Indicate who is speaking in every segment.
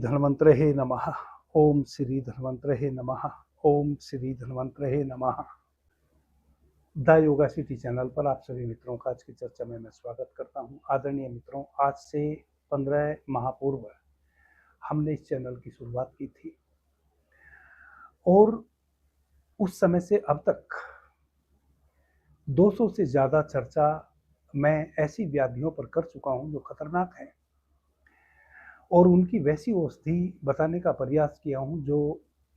Speaker 1: धन्वंतरे नमः। ओम श्री धन्वंतरे नमः। ओम श्री धन्वंतरे नमः। द योगा सिटी चैनल पर आप सभी मित्रों का आज की चर्चा में मैं स्वागत करता हूं। आदरणीय मित्रों, आज से 15 माह पूर्व हमने इस चैनल की शुरुआत की थी और उस समय से अब तक 200 से ज़्यादा चर्चा मैं ऐसी व्याधियों पर कर चुका हूं जो खतरनाक हैं और उनकी वैसी औषधि बताने का प्रयास किया हूं जो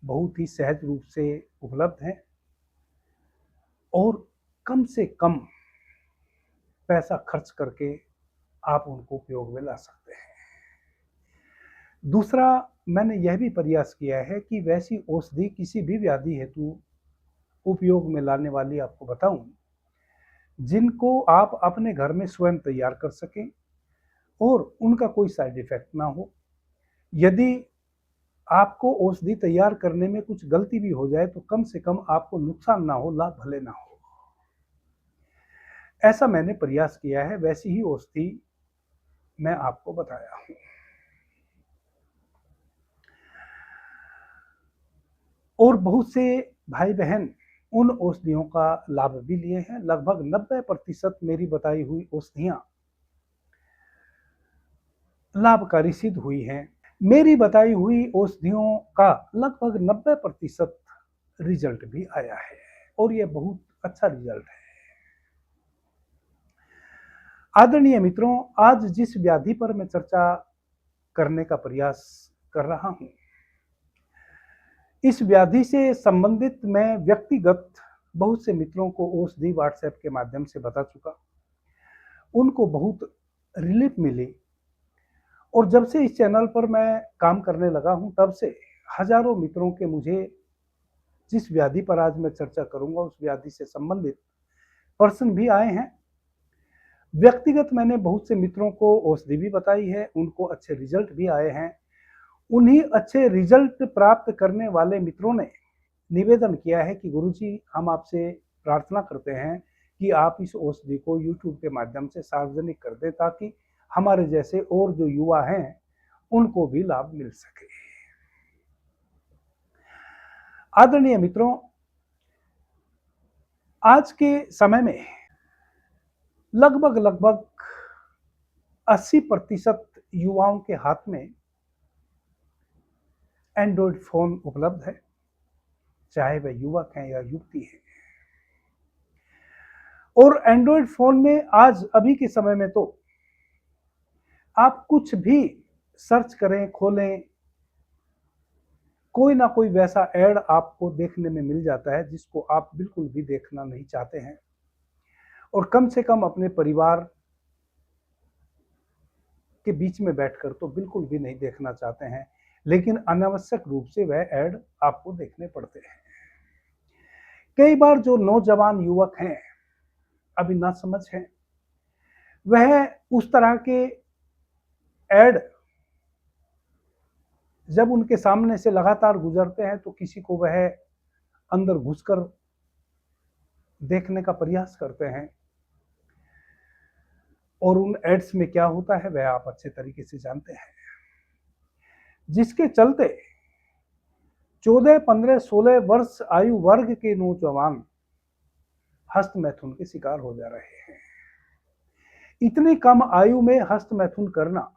Speaker 1: बहुत ही सहज रूप से उपलब्ध है और कम से कम पैसा खर्च करके आप उनको उपयोग में ला सकते हैं। दूसरा, मैंने यह भी प्रयास किया है कि वैसी औषधि किसी भी व्याधि हेतु उपयोग में लाने वाली आपको बताऊं जिनको आप अपने घर में स्वयं तैयार कर सकें और उनका कोई साइड इफेक्ट ना हो। यदि आपको औषधि तैयार करने में कुछ गलती भी हो जाए तो कम से कम आपको नुकसान ना हो, लाभ भले ना हो। ऐसा मैंने प्रयास किया है, वैसी ही औषधि मैं आपको बताया हूं। और बहुत से भाई बहन उन औषधियों का लाभ भी लिए हैं। लगभग 90% मेरी बताई हुई औषधियां लाभकारी सिद्ध हुई हैं। मेरी बताई हुई औषधियों का लगभग 90% रिजल्ट भी आया है और यह बहुत अच्छा रिजल्ट है। आदरणीय मित्रों, आज जिस व्याधि पर मैं चर्चा करने का प्रयास कर रहा हूं, इस व्याधि से संबंधित मैं व्यक्तिगत बहुत से मित्रों को औषधि व्हाट्सएप के माध्यम से बता चुका। उनको बहुत रिलीफ मिली और जब से इस चैनल पर मैं काम करने लगा हूं तब से हजारों मित्रों के मुझे जिस व्याधि पर आज मैं चर्चा करूंगा उस व्याधि से संबंधित पर्सन भी आए हैं। व्यक्तिगत मैंने बहुत से मित्रों को औषधि भी बताई है, उनको अच्छे रिजल्ट भी आए हैं। उन्हीं अच्छे रिजल्ट प्राप्त करने वाले मित्रों ने निवेदन किया है कि गुरुजी, हम आपसे प्रार्थना करते हैं कि आप इस औषधि को YouTube के माध्यम से सार्वजनिक कर दें ताकि हमारे जैसे और जो युवा हैं उनको भी लाभ मिल सके। आदरणीय मित्रों, आज के समय में लगभग 80% युवाओं के हाथ में एंड्रॉयड फोन उपलब्ध है, चाहे वह युवक हैं या युवती हैं। और एंड्रॉयड फोन में आज अभी के समय में तो आप कुछ भी सर्च करें, खोलें, कोई ना कोई वैसा ऐड आपको देखने में मिल जाता है जिसको आप बिल्कुल भी देखना नहीं चाहते हैं और कम से कम अपने परिवार के बीच में बैठकर तो बिल्कुल भी नहीं देखना चाहते हैं, लेकिन अनावश्यक रूप से वह ऐड आपको देखने पड़ते हैं। कई बार जो नौजवान युवक हैं, अभी ना समझ हैं, वह उस तरह के ऐड जब उनके सामने से लगातार गुजरते हैं तो किसी को वह अंदर घुसकर देखने का प्रयास करते हैं और उन एड्स में क्या होता है वह आप अच्छे तरीके से जानते हैं, जिसके चलते 14, 15, 16 वर्ष आयु वर्ग के नौजवान हस्त मैथुन के शिकार हो जा रहे हैं। इतनी कम आयु में हस्त मैथुन करना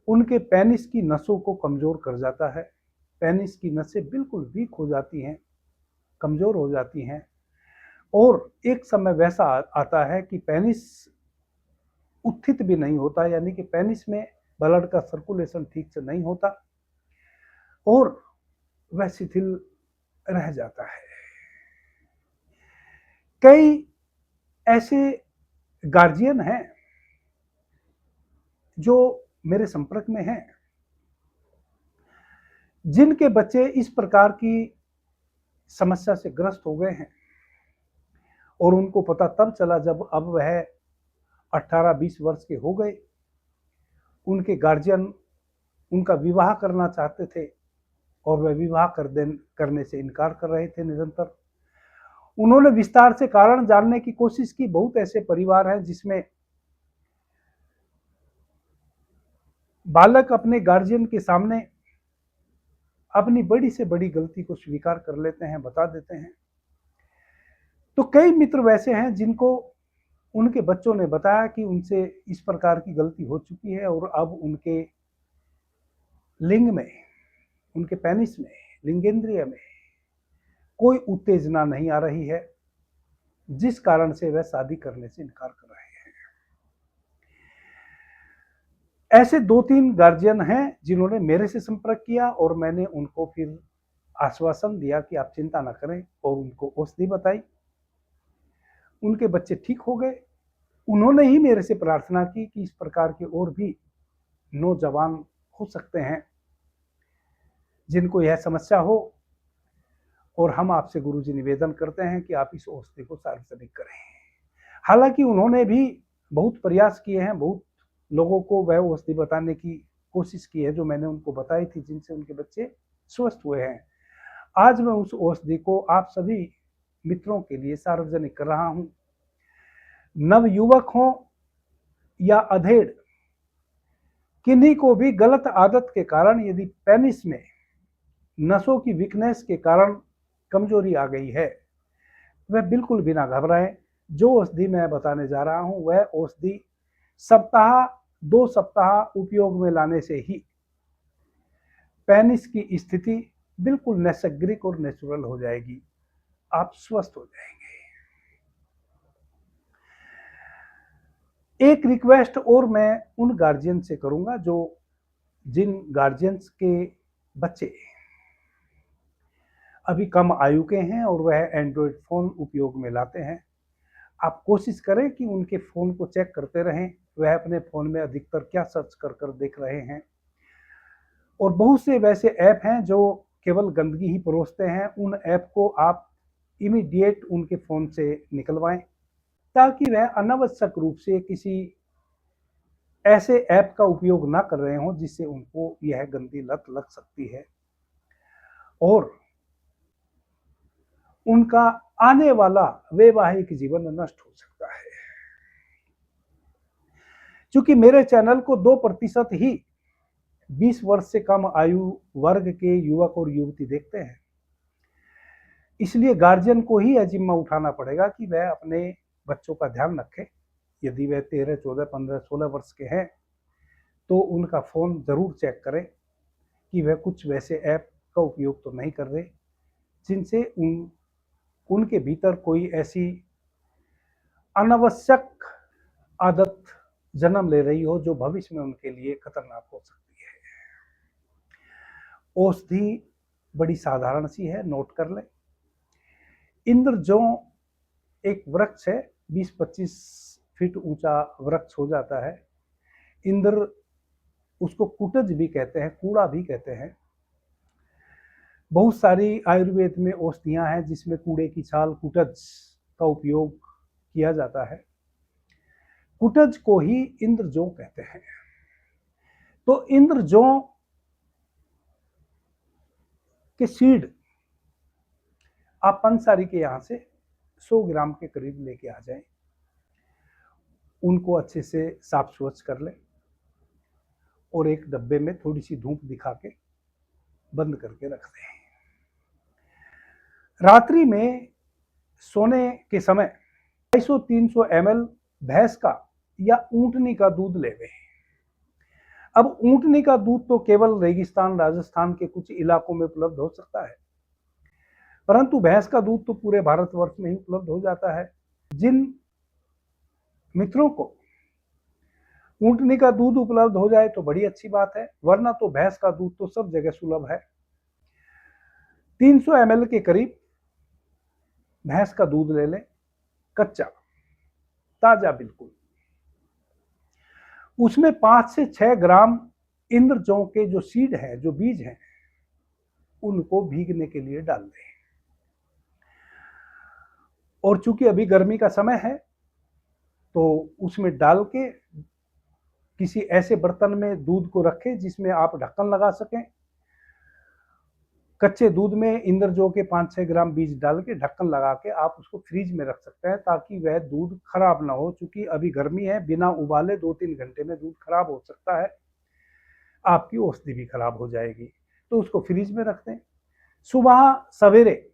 Speaker 1: उनके पेनिस की नसों को कमजोर कर जाता है। पेनिस की नसें बिल्कुल वीक हो जाती हैं, कमजोर हो जाती हैं और एक समय वैसा आता है कि पेनिस उत्थित भी नहीं होता, यानी कि पेनिस में ब्लड का सर्कुलेशन ठीक से नहीं होता और वह शिथिल रह जाता है। कई ऐसे गार्जियन हैं जो मेरे संपर्क में हैं जिनके बच्चे इस प्रकार की समस्या से ग्रस्त हो गए हैं और उनको पता तब चला जब अब वह 18-20 वर्ष के हो गए। उनके गार्जियन उनका विवाह करना चाहते थे और वह विवाह करने से इनकार कर रहे थे निरंतर। उन्होंने विस्तार से कारण जानने की कोशिश की। बहुत ऐसे परिवार हैं जिसमें बालक अपने गार्जियन के सामने अपनी बड़ी से बड़ी गलती को स्वीकार कर लेते हैं, बता देते हैं। तो कई मित्र वैसे हैं जिनको उनके बच्चों ने बताया कि उनसे इस प्रकार की गलती हो चुकी है और अब उनके लिंग में, उनके पेनिस में, लिंगेंद्रिय में कोई उत्तेजना नहीं आ रही है, जिस कारण से वह शादी करने से इनकार कर रहे हैं। ऐसे 2-3 गार्जियन हैं जिन्होंने मेरे से संपर्क किया और मैंने उनको फिर आश्वासन दिया कि आप चिंता ना करें और उनको औषधि बताई। उनके बच्चे ठीक हो गए। उन्होंने ही मेरे से प्रार्थना की कि इस प्रकार के और भी नौजवान हो सकते हैं जिनको यह समस्या हो, और हम आपसे गुरुजी निवेदन करते हैं कि आप इस औषधि को सार्वजनिक करें। हालांकि उन्होंने भी बहुत प्रयास किए हैं, बहुत लोगों को वह औषधि बताने की कोशिश की है जो मैंने उनको बताई थी, जिनसे उनके बच्चे स्वस्थ हुए हैं। आज मैं उस औषधि को आप सभी मित्रों के लिए सार्वजनिक कर रहा हूं। नवयुवक हो या अधेड़, किन्हीं को भी गलत आदत के कारण यदि पेनिस में नसों की वीकनेस के कारण कमजोरी आ गई है, वह बिल्कुल भी ना घबराएं। जो औषधि मैं बताने जा रहा हूं वह औषधि सप्ताह 2 सप्ताह उपयोग में लाने से ही पेनिस की स्थिति बिल्कुल नैसर्गिक और नेचुरल हो जाएगी, आप स्वस्थ हो जाएंगे। एक रिक्वेस्ट और मैं उन गार्जियन से करूंगा जो जिन गार्जियंस के बच्चे अभी कम आयु के हैं और वह एंड्रॉयड फ़ोन उपयोग में लाते हैं, आप कोशिश करें कि उनके फ़ोन को चेक करते रहें, वह अपने फ़ोन में अधिकतर क्या सर्च कर कर देख रहे हैं। और बहुत से वैसे ऐप हैं जो केवल गंदगी ही परोसते हैं, उन ऐप को आप इमीडिएट उनके फ़ोन से निकलवाएं, ताकि वह अनावश्यक रूप से किसी ऐसे ऐप का उपयोग ना कर रहे हों जिससे उनको यह गंदी लत लग सकती है और उनका आने वाला वैवाहिक जीवन नष्ट हो सकता है। क्योंकि मेरे चैनल को 2% ही 20 वर्ष से कम आयु वर्ग के युवक और युवती देखते हैं, इसलिए गार्जियन को ही यह जिम्मा उठाना पड़ेगा कि वह अपने बच्चों का ध्यान रखे। यदि वह 13, 14, 15, 16 वर्ष के हैं तो उनका फ़ोन ज़रूर चेक करें कि वह कुछ वैसे ऐप का उपयोग तो नहीं कर रहे जिनसे उनके भीतर कोई ऐसी अनावश्यक आदत जन्म ले रही हो जो भविष्य में उनके लिए खतरनाक हो सकती है। औषधि बड़ी साधारण सी है, नोट कर लें। इंद्रजौ एक वृक्ष है, 20-25 फीट ऊंचा वृक्ष हो जाता है। इंद्र, उसको कुटज भी कहते हैं, कूड़ा भी कहते हैं। बहुत सारी आयुर्वेद में औषधियां हैं जिसमें कूड़े की छाल, कुटज का उपयोग किया जाता है। कुटज को ही इंद्रजौ कहते हैं। तो इंद्रजौ के सीड आप पंसारी के यहां से 100 ग्राम के करीब लेके आ जाएं, उनको अच्छे से साफ स्वच्छ कर लें और एक डब्बे में थोड़ी सी धूप दिखा के बंद करके रख दें। रात्रि में सोने के समय 250-300 ml भैंस का या ऊंटनी का दूध लेवें। अब ऊंटनी का दूध तो केवल रेगिस्तान, राजस्थान के कुछ इलाकों में उपलब्ध हो सकता है, परंतु भैंस का दूध तो पूरे भारतवर्ष में ही उपलब्ध हो जाता है। जिन मित्रों को ऊंटनी का दूध उपलब्ध हो जाए तो बड़ी अच्छी बात है, वरना तो भैंस का दूध तो सब जगह सुलभ है। 300 ml के करीब भैंस का दूध ले लें, कच्चा, ताजा बिल्कुल। उसमें 5 से 6 ग्राम इंद्रजौ के जो सीड हैं, जो बीज हैं, उनको भीगने के लिए डाल दें। और चूंकि अभी गर्मी का समय है तो उसमें डाल के किसी ऐसे बर्तन में दूध को रखें जिसमें आप ढक्कन लगा सकें। कच्चे दूध में इंद्रजौ के 5-6 ग्राम बीज डाल के ढक्कन लगा के आप उसको फ्रीज में रख सकते हैं ताकि वह दूध खराब ना हो। चूंकि अभी गर्मी है, बिना उबाले 2-3 घंटे में दूध खराब हो सकता है। आपकी औषधि भी खराब हो जाएगी। तो उसको फ्रिज में रख दें। सुबह सवेरे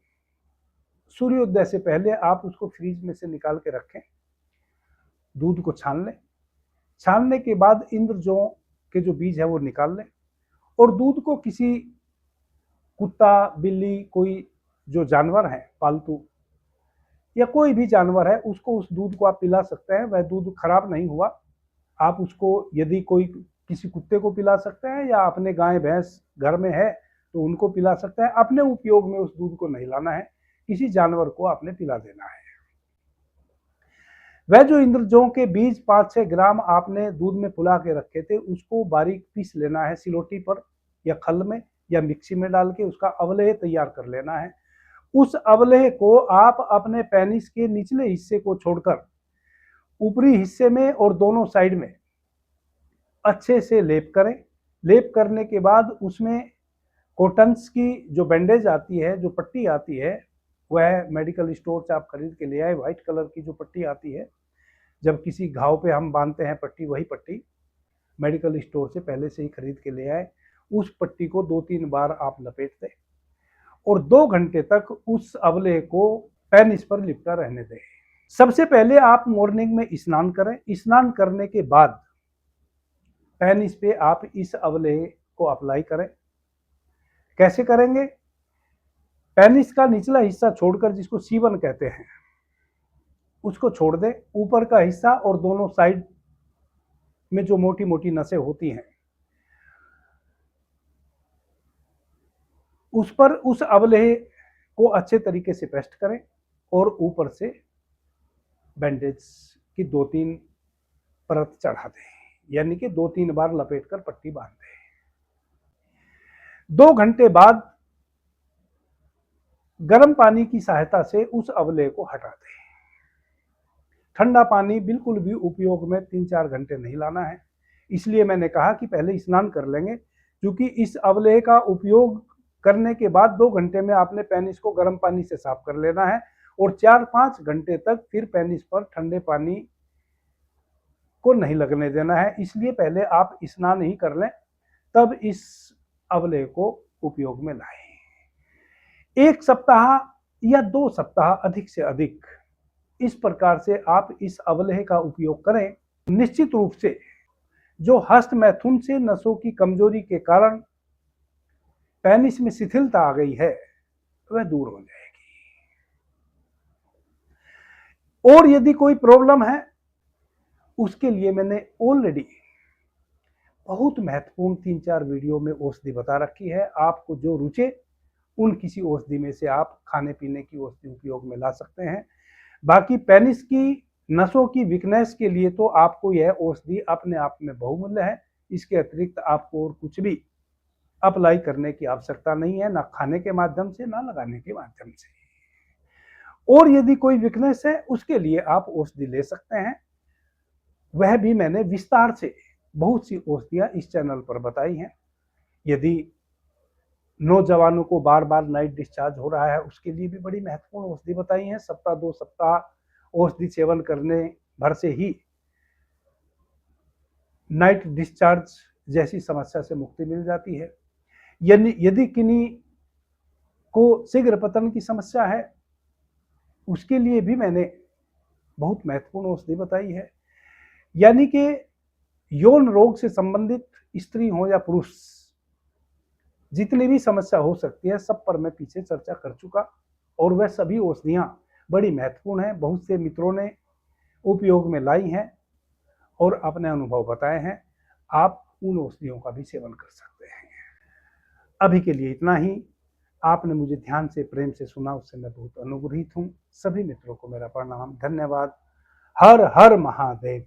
Speaker 1: सूर्योदय से पहले आप उसको फ्रिज में से निकाल के रखें। दूध को छान लें। छानने के बाद इंद्रजों के जो बीज है वो निकाल लें और दूध को किसी कुत्ता, बिल्ली, कोई जो जानवर है पालतू या कोई भी जानवर है उसको उस दूध को आप पिला सकते हैं। वह दूध खराब नहीं हुआ। आप उसको यदि कोई किसी कुत्ते को पिला सकते हैं या अपने गाय भैंस घर में है तो उनको पिला सकते हैं। अपने उपयोग में उस दूध को नहीं लाना है, किसी जानवर को आपने पिला देना है। वह जो इंद्रजों के बीज 5-6 ग्राम आपने दूध में फुला के रखे थे उसको बारीक पीस लेना है सिलोटी पर या खल में या मिक्सी में डाल के उसका अवलेह तैयार कर लेना है। उस अवलेह को आप अपने पेनिस के निचले हिस्से को छोड़कर ऊपरी हिस्से में और दोनों साइड में अच्छे से लेप करें। लेप करने के बाद उसमें कॉटन्स की जो बैंडेज आती है, जो पट्टी आती है, वह मेडिकल स्टोर से आप खरीद के ले आए। व्हाइट कलर की जो पट्टी आती है, जब किसी घाव पे हम बांधते हैं पट्टी, वही पट्टी मेडिकल स्टोर से पहले से ही खरीद के ले आए। उस पट्टी को 2-3 बार आप लपेट दें और 2 घंटे तक उस अवलेह को पेनिस पर लिपटा रहने दें। सबसे पहले आप मॉर्निंग में स्नान करें। स्नान करने के बाद पेनिस पे आप इस अवलेह को अप्लाई करें। कैसे करेंगे? पेनिस का निचला हिस्सा छोड़कर, जिसको सीवन कहते हैं, उसको छोड़ दें। ऊपर का हिस्सा और दोनों साइड में जो मोटी मोटी नसें होती हैं उस पर उस अवलेह को अच्छे तरीके से पेस्ट करें और ऊपर से बैंडेज की 2-3 परत चढ़ा दें, यानी कि 2-3 बार लपेट कर पट्टी बांध दें। 2 घंटे बाद गर्म पानी की सहायता से उस अवलेह को हटा दें। ठंडा पानी बिल्कुल भी उपयोग में 3-4 घंटे नहीं लाना है। इसलिए मैंने कहा कि पहले स्नान कर लेंगे, क्योंकि इस अवलेह का उपयोग करने के बाद 2 घंटे में आपने पेनिस को गर्म पानी से साफ कर लेना है और 4-5 घंटे तक फिर पेनिस पर ठंडे पानी को नहीं लगने देना है। इसलिए पहले आप स्नान ही कर लें, तब इस अवलेह को उपयोग में लाएं। 1 सप्ताह या 2 सप्ताह अधिक से अधिक इस प्रकार से आप इस अवलेह का उपयोग करें। निश्चित रूप से जो हस्त मैथुन से नसों की कमजोरी के कारण पेनिस में शिथिलता आ गई है वह दूर हो जाएगी। और यदि कोई प्रॉब्लम है उसके लिए मैंने ऑलरेडी बहुत महत्वपूर्ण 3-4 वीडियो में औषधि बता रखी है। आपको जो रुचे उन किसी औषधि में से आप खाने पीने की औषधि उपयोग में ला सकते हैं। बाकी पेनिस की नसों की वीकनेस के लिए तो आपको यह औषधि अपने आप में बहुमूल्य है। इसके अतिरिक्त आपको और कुछ भी अप्लाई करने की आवश्यकता नहीं है, ना खाने के माध्यम से ना लगाने के माध्यम से। और यदि कोई वीकनेस है उसके लिए आप औषधि ले सकते हैं। वह भी मैंने विस्तार से बहुत सी औषधियां इस चैनल पर बताई हैं। यदि नौजवानों को बार बार नाइट डिस्चार्ज हो रहा है उसके लिए भी बड़ी महत्वपूर्ण औषधि बताई है। सप्ताह 2 सप्ताह औषधि सेवन करने भर से ही नाइट डिस्चार्ज जैसी समस्या से मुक्ति मिल जाती है। यदि किन्हीं को शीघ्र पतन की समस्या है उसके लिए भी मैंने बहुत महत्वपूर्ण औषधि बताई है। यानी कि यौन रोग से संबंधित स्त्री हो या पुरुष, जितनी भी समस्या हो सकती है सब पर मैं पीछे चर्चा कर चुका और वह सभी औषधियां बड़ी महत्वपूर्ण हैं। बहुत से मित्रों ने उपयोग में लाई हैं और अपने अनुभव बताए हैं। आप उन औषधियों का भी सेवन कर सकते हैं। अभी के लिए इतना ही। आपने मुझे ध्यान से प्रेम से सुना, उससे मैं बहुत अनुग्रहित हूँ। सभी मित्रों को मेरा प्रणाम, धन्यवाद। हर हर महादेव।